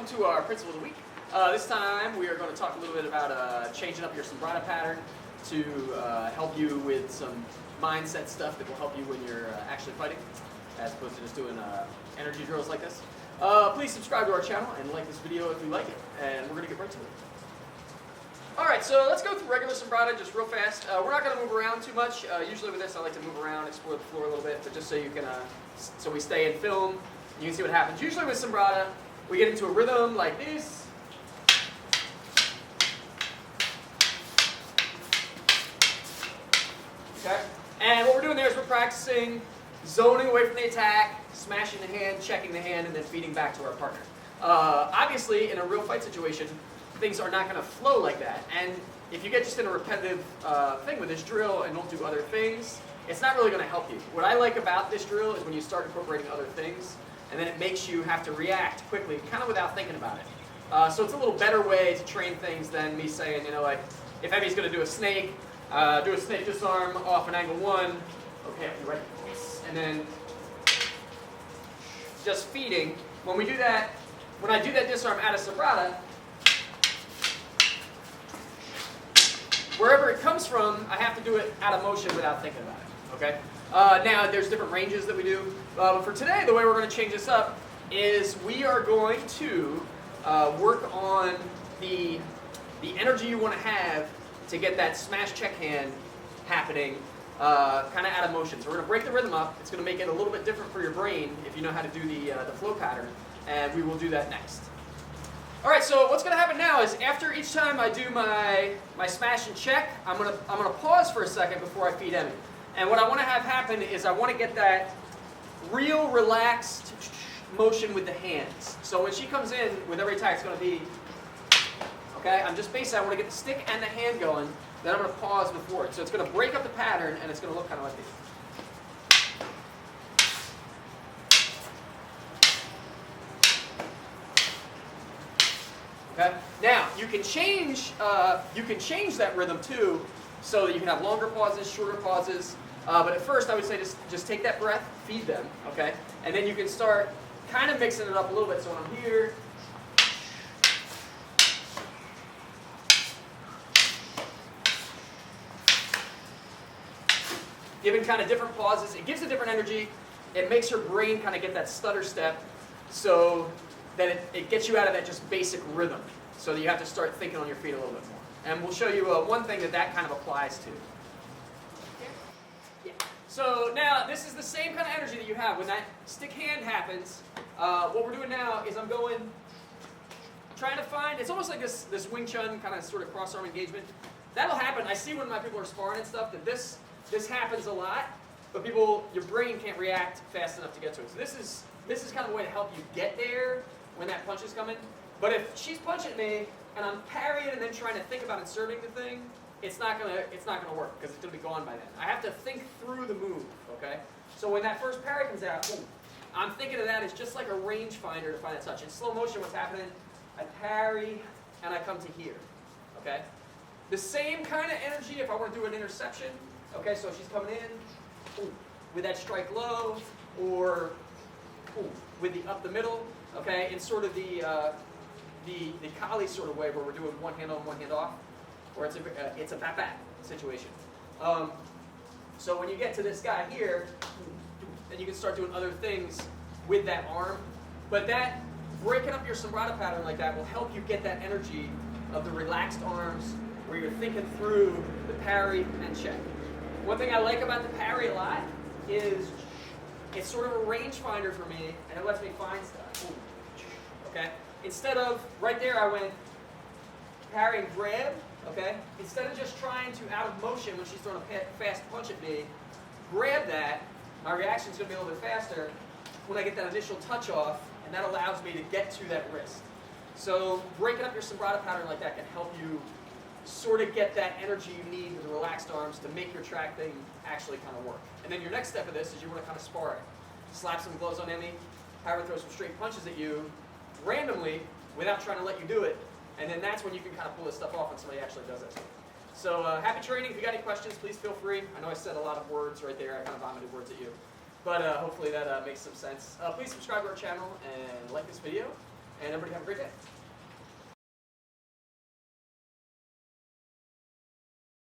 welcome to our Principle of the Week. This time we are going to talk a little bit about changing up your Sombrada pattern to help you with some mindset stuff that will help you when you're actually fighting, as opposed to just doing energy drills like this. Please subscribe to our channel and like this video if you like it, and we're going to get right to it. Alright, so let's go through regular Sombrada just real fast. We're not going to move around too much. Usually with this I like to move around, explore the floor a little bit, but just so you can, so we stay in film, you can see what happens. Usually with Sombrada, we get into a rhythm like this. Okay? And what we're doing there is we're practicing zoning away from the attack, smashing the hand, checking the hand, and then feeding back to our partner. Obviously, in a real fight situation, things are not going to flow like that. And if you get just in a repetitive thing with this drill and don't do other things, it's not really going to help you. What I like about this drill is when you start incorporating other things, and then it makes you have to react quickly, kind of without thinking about it. So it's a little better way to train things than me saying, you know, like, if Emmy's going to do a snake disarm off an angle 1, okay, you're ready for this. And then just feeding. When we do that, when I do that disarm out of Sombrada, wherever it comes from, I have to do it out of motion without thinking about it, okay? Now, there's different ranges that we do. But for today, the way we're going to change this up is we are going to work on the energy you want to have to get that smash check hand happening kind of out of motion. So we're going to break the rhythm up. It's going to make it a little bit different for your brain if you know how to do the flow pattern, and we will do that next. Alright, so what's going to happen now is after each time I do my smash and check, I'm going to pause for a second before I feed Emmy. And what I want to have happen is I want to get that real relaxed motion with the hands. So when she comes in with every attack, it's going to be, okay, I'm just basically, I want to get the stick and the hand going, then I'm going to pause before it. So it's going to break up the pattern, and it's going to look kind of like this. Okay. Now you can change that rhythm too, so that you can have longer pauses, shorter pauses. But at first, I would say just take that breath, feed them, okay, and then you can start kind of mixing it up a little bit. So when I'm here, giving kind of different pauses, it gives a different energy. It makes your brain kind of get that stutter step, so that it gets you out of that just basic rhythm, so that you have to start thinking on your feet a little bit more. And we'll show you one thing that kind of applies to. Yeah. So now, this is the same kind of energy that you have when that stick hand happens. What we're doing now is I'm trying to find, it's almost like this Wing Chun kind of sort of cross-arm engagement. That'll happen. I see when my people are sparring and stuff that this happens a lot, but your brain can't react fast enough to get to it. So this is kind of a way to help you get there when that punch is coming. But if she's punching me and I'm parrying and then trying to think about inserting the thing, it's not gonna work because it's gonna be gone by then. I have to think through the move, okay? So when that first parry comes out, boom, I'm thinking of that as just like a rangefinder to find that touch. In slow motion, what's happening? I parry and I come to here, okay? The same kind of energy if I want to do an interception, okay? So she's coming in, ooh, with that strike low, or ooh, with the up the middle, okay? In sort of the Kali sort of way where we're doing one hand on, one hand off, or it's a bat-bat situation. So when you get to this guy here, then you can start doing other things with that arm. But that breaking up your Sombrada pattern like that will help you get that energy of the relaxed arms where you're thinking through the parry and check. One thing I like about the parry a lot is it's sort of a rangefinder for me, and it lets me find stuff. Okay? Instead of, right there I went parry and grab, okay? Instead of just trying to, out of motion when she's throwing a fast punch at me, grab that, my reaction's going to be a little bit faster when I get that initial touch off, and that allows me to get to that wrist. So breaking up your Sombrada pattern like that can help you sort of get that energy you need with the relaxed arms to make your track thing actually kind of work. And then your next step of this is you want to kind of spar it. Slap some gloves on Emmy, have her throw some straight punches at you randomly without trying to let you do it, and then that's when you can kind of pull this stuff off when somebody actually does it. So happy training. If you got any questions, please feel free. I know I said a lot of words right there. I kind of vomited words at you. But hopefully that makes some sense. Please subscribe to our channel and like this video. and everybody have a great day.